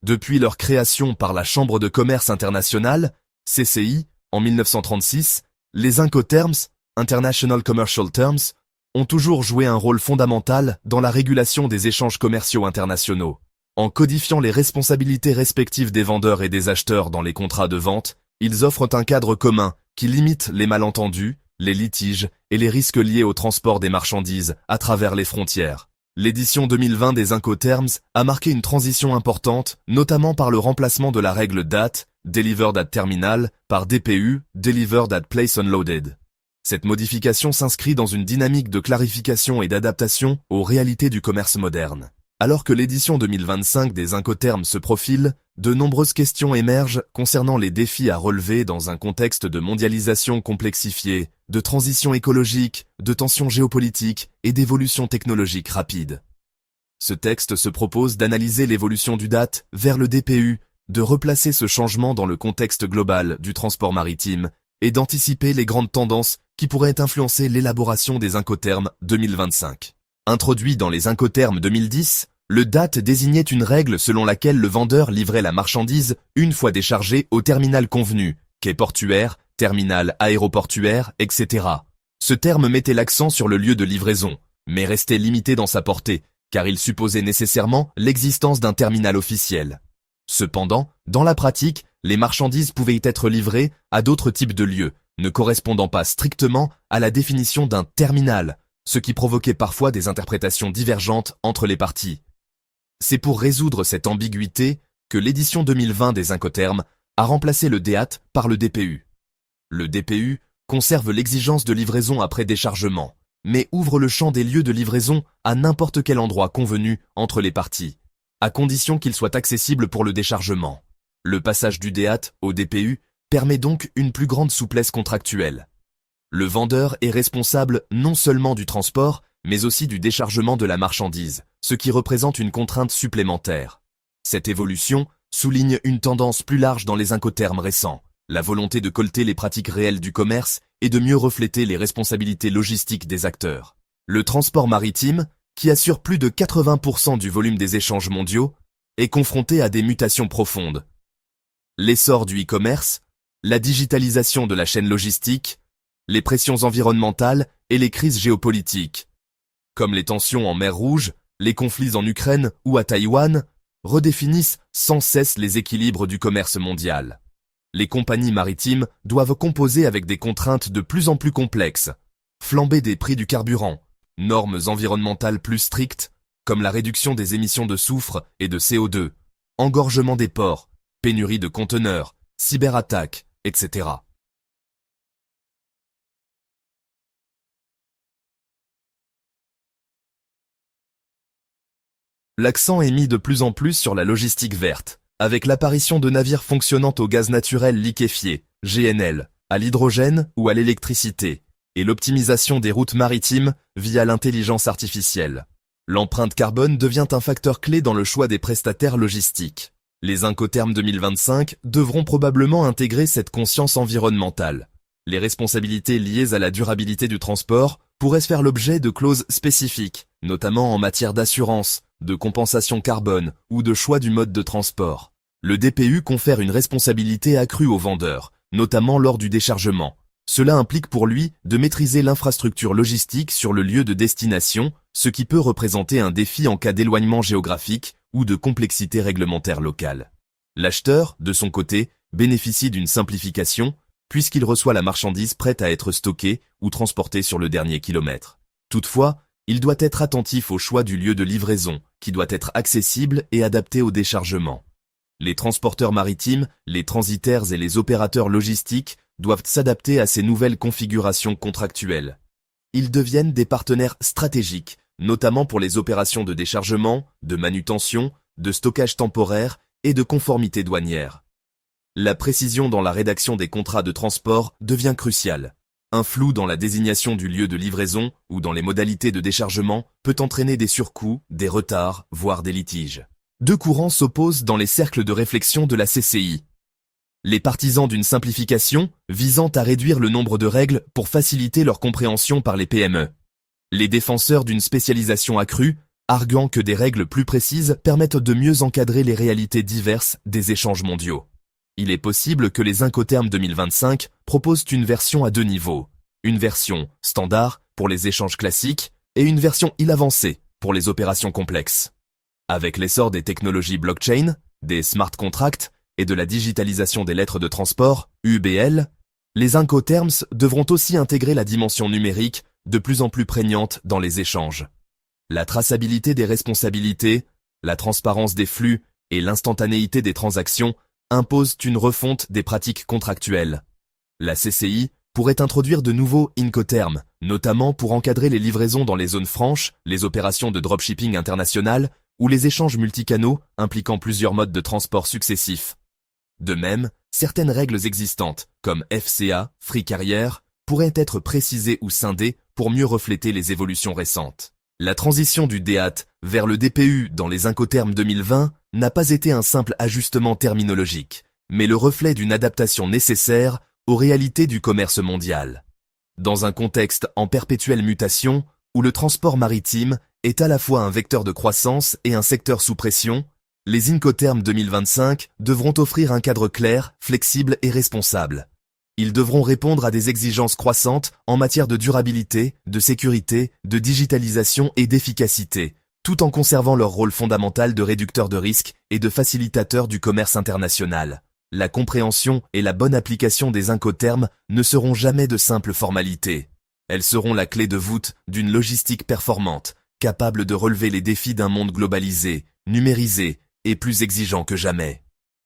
Depuis leur création par la Chambre de commerce internationale, CCI, en 1936, les Incoterms, International Commercial Terms, ont toujours joué un rôle fondamental dans la régulation des échanges commerciaux internationaux. En codifiant les responsabilités respectives des vendeurs et des acheteurs dans les contrats de vente, ils offrent un cadre commun qui limite les malentendus, les litiges et les risques liés au transport des marchandises à travers les frontières. L'édition 2020 des Incoterms a marqué une transition importante, notamment par le remplacement de la règle DAT, Delivered at Terminal, par DPU, Delivered at Place Unloaded. Cette modification s'inscrit dans une dynamique de clarification et d'adaptation aux réalités du commerce moderne. Alors que l'édition 2025 des Incoterms se profile, de nombreuses questions émergent concernant les défis à relever dans un contexte de mondialisation complexifiée, de transition écologique, de tensions géopolitiques et d'évolution technologique rapide. Ce texte se propose d'analyser l'évolution du DAT vers le DPU, de replacer ce changement dans le contexte global du transport maritime et d'anticiper les grandes tendances qui pourraient influencer l'élaboration des Incoterms 2025. Introduit dans les Incoterms 2010, le DAT désignait une règle selon laquelle le vendeur livrait la marchandise une fois déchargée au terminal convenu, quai portuaire, terminal aéroportuaire, etc. Ce terme mettait l'accent sur le lieu de livraison, mais restait limité dans sa portée, car il supposait nécessairement l'existence d'un terminal officiel. Cependant, dans la pratique, les marchandises pouvaient y être livrées à d'autres types de lieux, ne correspondant pas strictement à la définition d'un terminal, ce qui provoquait parfois des interprétations divergentes entre les parties. C'est pour résoudre cette ambiguïté que l'édition 2020 des Incoterms a remplacé le DAT par le DPU. Le DPU conserve l'exigence de livraison après déchargement, mais ouvre le champ des lieux de livraison à n'importe quel endroit convenu entre les parties, à condition qu'il soit accessible pour le déchargement. Le passage du DAT au DPU permet donc une plus grande souplesse contractuelle. Le vendeur est responsable non seulement du transport, mais aussi du déchargement de la marchandise, ce qui représente une contrainte supplémentaire. Cette évolution souligne une tendance plus large dans les Incoterms récents, la volonté de colter les pratiques réelles du commerce et de mieux refléter les responsabilités logistiques des acteurs. Le transport maritime, qui assure plus de 80% du volume des échanges mondiaux, est confronté à des mutations profondes. L'essor du e-commerce, la digitalisation de la chaîne logistique, les pressions environnementales et les crises géopolitiques, comme les tensions en mer Rouge, les conflits en Ukraine ou à Taïwan, redéfinissent sans cesse les équilibres du commerce mondial. Les compagnies maritimes doivent composer avec des contraintes de plus en plus complexes, flambée des prix du carburant, normes environnementales plus strictes, comme la réduction des émissions de soufre et de CO2, engorgement des ports, pénurie de conteneurs, cyberattaques, etc. L'accent est mis de plus en plus sur la logistique verte, avec l'apparition de navires fonctionnant au gaz naturel liquéfié, GNL, à l'hydrogène ou à l'électricité, et l'optimisation des routes maritimes via l'intelligence artificielle. L'empreinte carbone devient un facteur clé dans le choix des prestataires logistiques. Les Incoterms 2025 devront probablement intégrer cette conscience environnementale. Les responsabilités liées à la durabilité du transport pourraient faire l'objet de clauses spécifiques, notamment en matière d'assurance, de compensation carbone ou de choix du mode de transport. Le DPU confère une responsabilité accrue au vendeur, notamment lors du déchargement. Cela implique pour lui de maîtriser l'infrastructure logistique sur le lieu de destination, ce qui peut représenter un défi en cas d'éloignement géographique ou de complexité réglementaire locale. L'acheteur, de son côté, bénéficie d'une simplification, puisqu'il reçoit la marchandise prête à être stockée ou transportée sur le dernier kilomètre. Toutefois, il doit être attentif au choix du lieu de livraison, qui doit être accessible et adapté au déchargement. Les transporteurs maritimes, les transitaires et les opérateurs logistiques doivent s'adapter à ces nouvelles configurations contractuelles. Ils deviennent des partenaires stratégiques, notamment pour les opérations de déchargement, de manutention, de stockage temporaire et de conformité douanière. La précision dans la rédaction des contrats de transport devient cruciale. Un flou dans la désignation du lieu de livraison ou dans les modalités de déchargement peut entraîner des surcoûts, des retards, voire des litiges. Deux courants s'opposent dans les cercles de réflexion de la CCI. Les partisans d'une simplification visant à réduire le nombre de règles pour faciliter leur compréhension par les PME. Les défenseurs d'une spécialisation accrue arguant que des règles plus précises permettent de mieux encadrer les réalités diverses des échanges mondiaux. Il est possible que les Incoterms 2025 proposent une version à deux niveaux, une version standard pour les échanges classiques et une version avancée pour les opérations complexes. Avec l'essor des technologies blockchain, des smart contracts et de la digitalisation des lettres de transport, UBL, les Incoterms devront aussi intégrer la dimension numérique de plus en plus prégnante dans les échanges. La traçabilité des responsabilités, la transparence des flux et l'instantanéité des transactions imposent une refonte des pratiques contractuelles. La CCI pourrait introduire de nouveaux Incoterms, notamment pour encadrer les livraisons dans les zones franches, les opérations de dropshipping international ou les échanges multicanaux impliquant plusieurs modes de transport successifs. De même, certaines règles existantes, comme FCA, Free Carrier, pourraient être précisées ou scindées pour mieux refléter les évolutions récentes. La transition du DAT vers le DPU dans les Incoterms 2020 n'a pas été un simple ajustement terminologique, mais le reflet d'une adaptation nécessaire aux réalités du commerce mondial. Dans un contexte en perpétuelle mutation, où le transport maritime est à la fois un vecteur de croissance et un secteur sous pression, les Incoterms 2025 devront offrir un cadre clair, flexible et responsable. Ils devront répondre à des exigences croissantes en matière de durabilité, de sécurité, de digitalisation et d'efficacité, tout en conservant leur rôle fondamental de réducteur de risques et de facilitateur du commerce international. La compréhension et la bonne application des Incoterms ne seront jamais de simples formalités. Elles seront la clé de voûte d'une logistique performante, capable de relever les défis d'un monde globalisé, numérisé et plus exigeant que jamais.